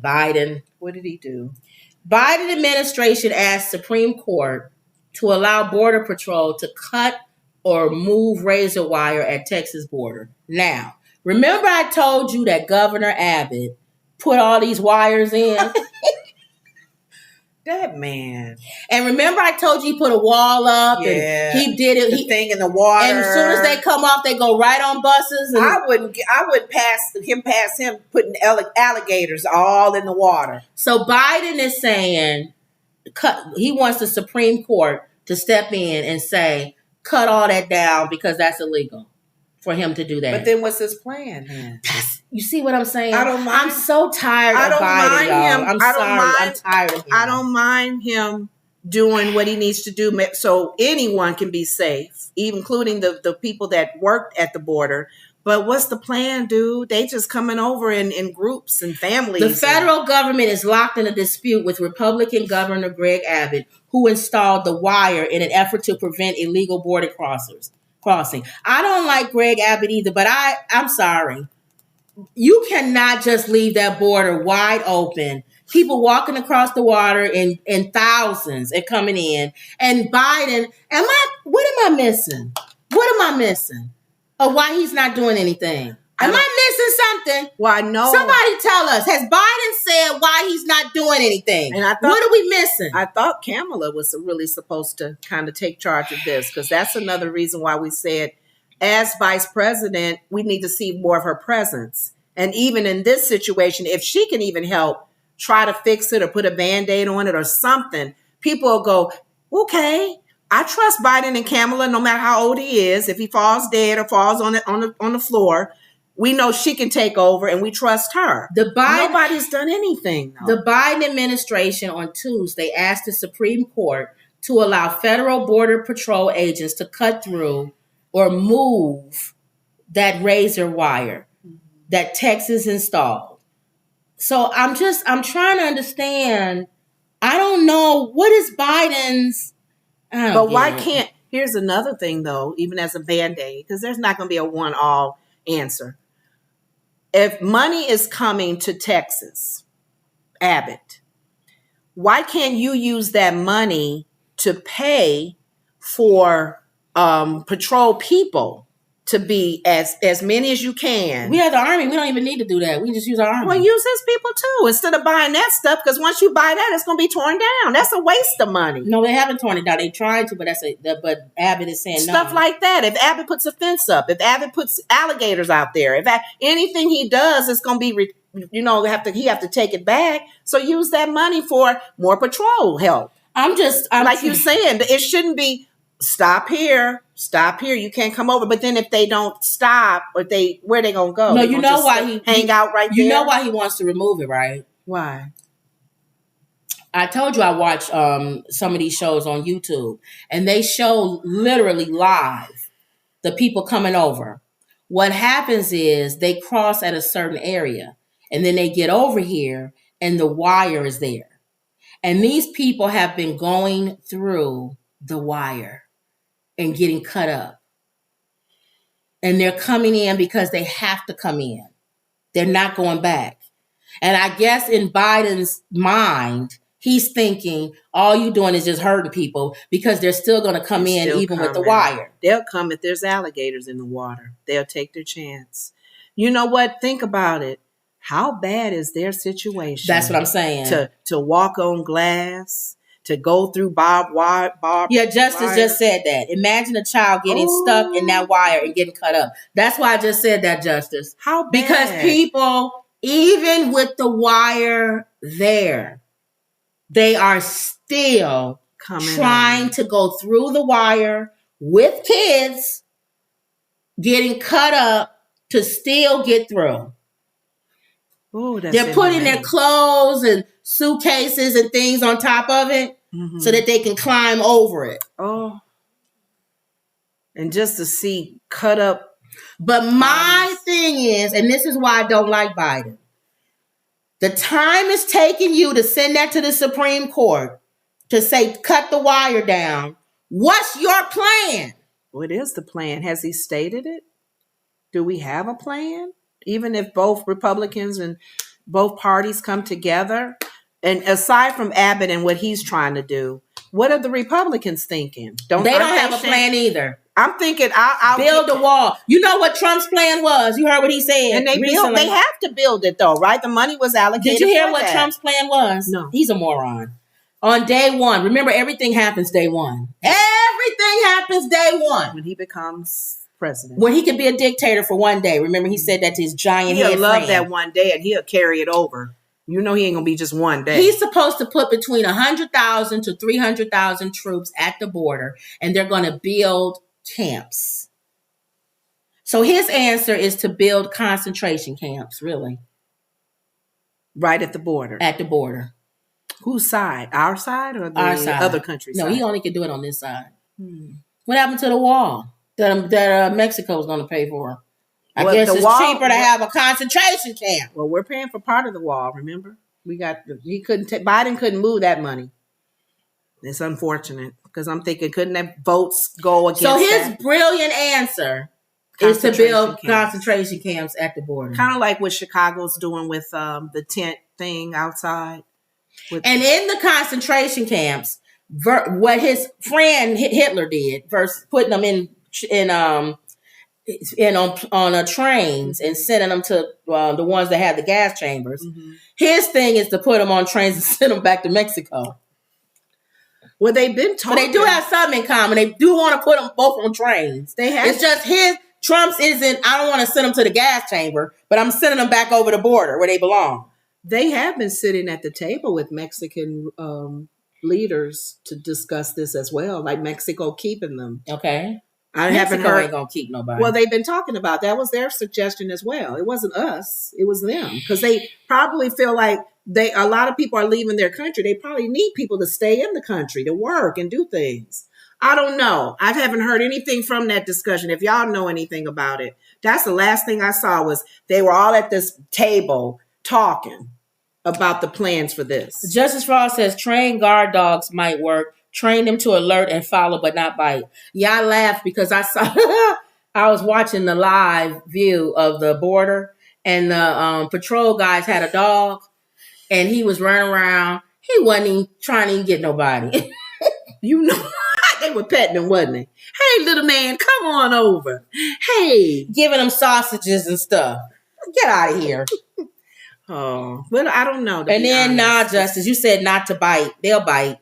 Biden. What did he do? Biden administration asked Supreme Court to allow Border Patrol to cut or move razor wire at Texas border. Now, remember I told you that Governor Abbott put all these wires in? That man. And remember I told you he put a wall up and he did it. The thing in the water. And as soon as they come off, they go right on buses. And I wouldn't pass him putting alligators all in the water. So Biden is saying, he wants the Supreme Court to step in and say, cut all that down because that's illegal for him to do that. But then what's his plan? Man? You see what I'm saying? I don't mind. I'm so tired of Biden, y'all. I'm sorry. I'm tired of him. I don't mind him doing what he needs to do so anyone can be safe, including the people that worked at the border. But what's the plan, dude? They just coming over in groups and families. The federal government is locked in a dispute with Republican Governor Greg Abbott, who installed the wire in an effort to prevent illegal border crossing. I don't like Greg Abbott either, but I'm sorry. You cannot just leave that border wide open. People walking across the water in thousands and coming in. And Biden, what am I missing? What am I missing? Or why he's not doing anything? Am I missing something? Well, I know. Somebody tell us. Has Biden said why he's not doing anything? And what are we missing? I thought Kamala was really supposed to kind of take charge of this, because that's another reason why we said, as vice president, we need to see more of her presence. And even in this situation, if she can even help try to fix it or put a Band-Aid on it or something, people will go, okay, I trust Biden and Kamala no matter how old he is. If he falls dead or falls on the floor, we know she can take over and we trust her. Nobody's done anything, though. The Biden administration on Tuesday asked the Supreme Court to allow federal Border Patrol agents to cut through or move that razor wire that Texas installed. So I'm trying to understand. I don't know, what is Biden's. But why can't, here's another thing though, even as a Band-Aid, because there's not going to be a one-all answer. If money is coming to Texas, Abbott, why can't you use that money to pay for patrol people to be as many as you can? We have the Army. We don't even need to do that. We just use our Army. Well, use his people too, instead of buying that stuff, because once you buy that, it's going to be torn down. That's a waste of money. No, they haven't torn it down. They tried to, but but Abbott is saying stuff no. like that. If Abbott puts a fence up, if Abbott puts alligators out there, if anything he does is going to be, he have to take it back. So use that money for more patrol help. I'm you saying, it shouldn't be stop here. You can't come over. But then if they don't stop, where they gonna go? No, you know why he hang out right there. You know why he wants to remove it, right? Why? I told you I watch some of these shows on YouTube, and they show literally live the people coming over. What happens is they cross at a certain area, and then they get over here, and the wire is there, and these people have been going through the wire and getting cut up. And they're coming in because they have to come in. They're not going back. And I guess in Biden's mind, he's thinking all you're doing is just hurting people because they're still going to come in even with the wire. They'll come if there's alligators in the water. They'll take their chance. You know what? Think about it. How bad is their situation? That's what I'm saying. To walk on glass, to go through barbed wire. Yeah, Justice just said that. Imagine a child getting stuck in that wire and getting cut up. That's why I just said that, Justice. How bad? Because people, even with the wire there, they are still trying to go through the wire with kids, getting cut up to still get through. Ooh, they're putting their clothes and suitcases and things on top of it so that they can climb over it. Oh. And just to see cut up. But my thing is, and this is why I don't like Biden, the time it's taking you to send that to the Supreme Court to say, cut the wire down. What's your plan? What is the plan? Has he stated it? Do we have a plan? Even if both Republicans and both parties come together. And aside from Abbott and what he's trying to do, what are the Republicans thinking? They don't have a plan either. I'm thinking I'll build a wall. You know what Trump's plan was? You heard what he said. And they have to build it though, right? The money was allocated. Did you hear what Trump's plan was? No. He's a moron. On day one, remember, everything happens day one. Everything happens day one. When he becomes president. When he can be a dictator for one day. Remember, he said that to his giant head He'll love friend. that one day and he'll carry it over. You know he ain't going to be just one day. He's supposed to put between 100,000 to 300,000 troops at the border, and they're going to build camps. So his answer is to build concentration camps, really. Right at the border. At the border. Whose side? Our side or the Our side. Other country's No, side? he only can do it on this side. What happened to the wall that Mexico was going to pay for? I guess it's cheaper to have a concentration camp. Well, we're paying for part of the wall, remember? Biden couldn't move that money. It's unfortunate because I'm thinking, couldn't that votes go against So his that? Brilliant answer is to build concentration camps at the border. Kind of like what Chicago's doing with the tent thing outside. And in the concentration camps, what his friend Hitler did versus putting them on trains and sending them to the ones that had the gas chambers. Mm-hmm. His thing is to put them on trains and send them back to Mexico. Well, they've been talking. But they do have something in common. They do want to put them both on trains. It's just Trump's isn't, I don't want to send them to the gas chamber, but I'm sending them back over the border where they belong. They have been sitting at the table with Mexican leaders to discuss this as well, like Mexico keeping them. Okay. Mexico ain't gonna keep nobody. Well, they've been talking about that. Was their suggestion as well. It wasn't us. It was them because they probably feel like a lot of people are leaving their country. They probably need people to stay in the country to work and do things. I don't know. I haven't heard anything from that discussion. If y'all know anything about it, that's the last thing I saw was they were all at this table talking about the plans for this. Justice Frost says trained guard dogs might work. Train them to alert and follow, but not bite. Yeah, I laughed because I saw I was watching the live view of the border, and the patrol guys had a dog, and he was running around. He wasn't even trying to even get nobody. You know, they were petting him, wasn't they? Hey, little man, come on over. Hey, giving him sausages and stuff. Get out of here. Oh, well, I don't know. And then, Justice, you said not to bite. They'll bite.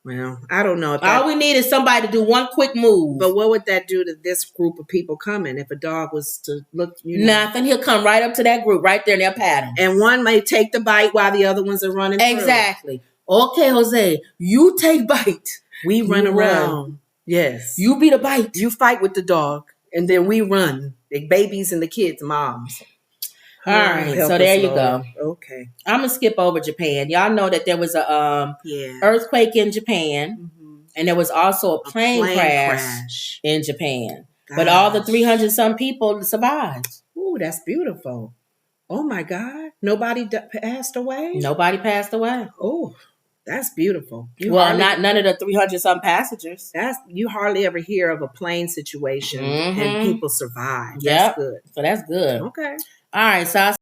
Well, I don't know. All we need is somebody to do one quick move. But what would that do to this group of people coming if a dog was to look? Nothing. He'll come right up to that group right there and they'll pat him. And one may take the bite while the other ones are running Exactly. Through. Okay, Jose, you take bite. We run around. Yes. You be the bite. You fight with the dog. And then we run. The babies and the kids' moms. All right, so there you go. Okay. I'm going to skip over Japan. Y'all know that there was a earthquake in Japan, and there was also a plane crash in Japan. Gosh. But all the 300-some people survived. Ooh, that's beautiful. Oh, my God. Nobody passed away? Nobody passed away. Oh, that's beautiful. None of the 300-some passengers. You hardly ever hear of a plane situation and people survive. Yep. That's good. So that's good. Okay. All right, so